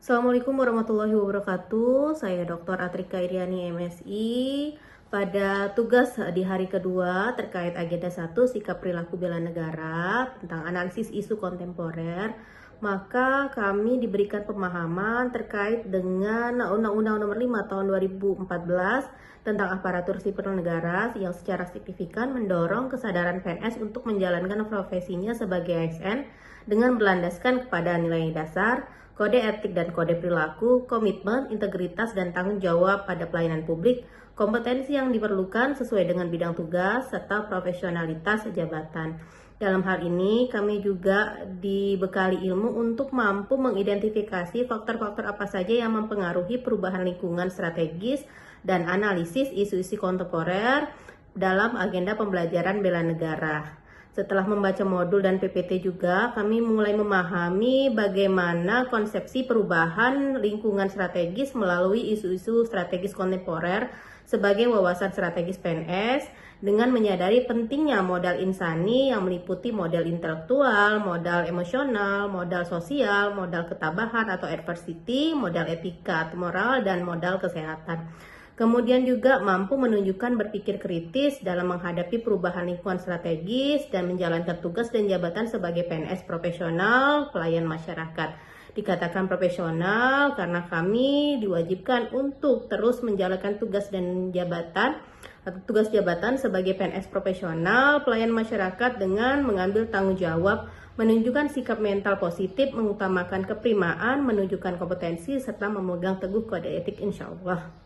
Assalamualaikum warahmatullahi wabarakatuh. Saya Dr. Atrika Iriani MSI. Pada tugas di hari kedua terkait agenda 1 sikap perilaku bela negara tentang analisis isu kontemporer, maka kami diberikan pemahaman terkait dengan Undang-Undang Nomor 5 Tahun 2014 tentang aparatur sipil negara yang secara signifikan mendorong kesadaran PNS untuk menjalankan profesinya sebagai ASN dengan berlandaskan kepada nilai dasar, kode etik dan kode perilaku, komitmen, integritas, dan tanggung jawab pada pelayanan publik, kompetensi yang diperlukan sesuai dengan bidang tugas, serta profesionalitas jabatan. Dalam hal ini, kami juga dibekali ilmu untuk mampu mengidentifikasi faktor-faktor apa saja yang mempengaruhi perubahan lingkungan strategis dan analisis isu-isu kontemporer dalam agenda pembelajaran bela negara. Setelah membaca modul dan PPT juga, kami mulai memahami bagaimana konsepsi perubahan lingkungan strategis melalui isu-isu strategis kontemporer sebagai wawasan strategis PNS dengan menyadari pentingnya modal insani yang meliputi modal intelektual, modal emosional, modal sosial, modal ketabahan atau adversity, modal etika atau moral, dan modal kesehatan. Kemudian juga mampu menunjukkan berpikir kritis dalam menghadapi perubahan lingkungan strategis dan menjalankan tugas dan jabatan sebagai PNS profesional pelayan masyarakat. Dikatakan profesional karena kami diwajibkan untuk terus menjalankan tugas jabatan sebagai PNS profesional pelayan masyarakat dengan mengambil tanggung jawab, menunjukkan sikap mental positif, mengutamakan keprimaan, menunjukkan kompetensi, serta memegang teguh kode etik insya Allah.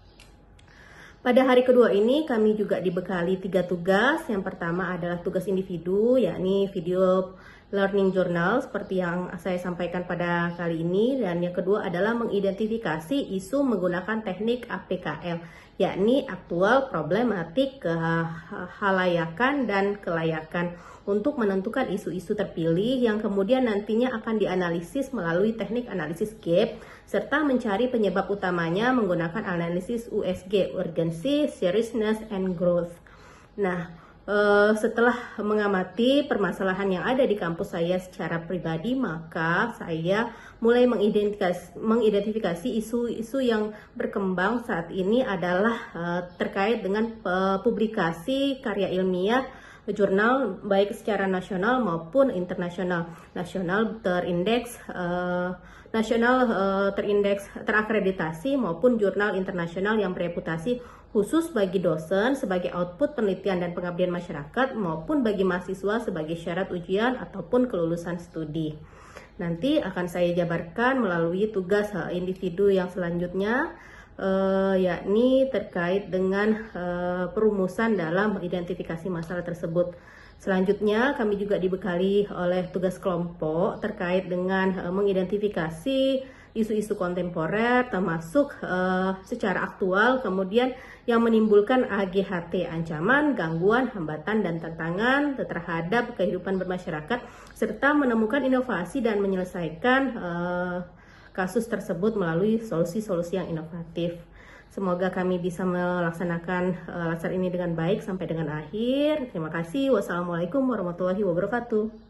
Pada hari kedua ini kami juga dibekali 3 tugas. Yang pertama adalah tugas individu, yakni video learning journal seperti yang saya sampaikan pada kali ini. Dan yang kedua adalah mengidentifikasi isu menggunakan teknik APKL, yakni aktual, problematik, kehalayakan, dan kelayakan, untuk menentukan isu-isu terpilih yang kemudian nantinya akan dianalisis melalui teknik analisis gap, serta mencari penyebab utamanya menggunakan analisis USG, Urgency, Seriousness, and Growth. Nah, setelah mengamati permasalahan yang ada di kampus saya secara pribadi, maka saya mulai mengidentifikasi isu-isu yang berkembang saat ini adalah terkait dengan publikasi karya ilmiah jurnal baik secara nasional maupun internasional. Nasional terindeks terakreditasi maupun jurnal internasional yang bereputasi khusus bagi dosen sebagai output penelitian dan pengabdian masyarakat maupun bagi mahasiswa sebagai syarat ujian ataupun kelulusan studi. Nanti akan saya jabarkan melalui tugas individu yang selanjutnya, yakni terkait dengan perumusan dalam identifikasi masalah tersebut. Selanjutnya kami juga dibekali oleh tugas kelompok terkait dengan mengidentifikasi isu-isu kontemporer termasuk secara aktual kemudian yang menimbulkan AGHT, ancaman, gangguan, hambatan, dan tantangan terhadap kehidupan bermasyarakat, serta menemukan inovasi dan menyelesaikan kasus tersebut melalui solusi-solusi yang inovatif. Semoga kami bisa melaksanakan laksar ini dengan baik sampai dengan akhir. Terima kasih. Wassalamualaikum warahmatullahi wabarakatuh.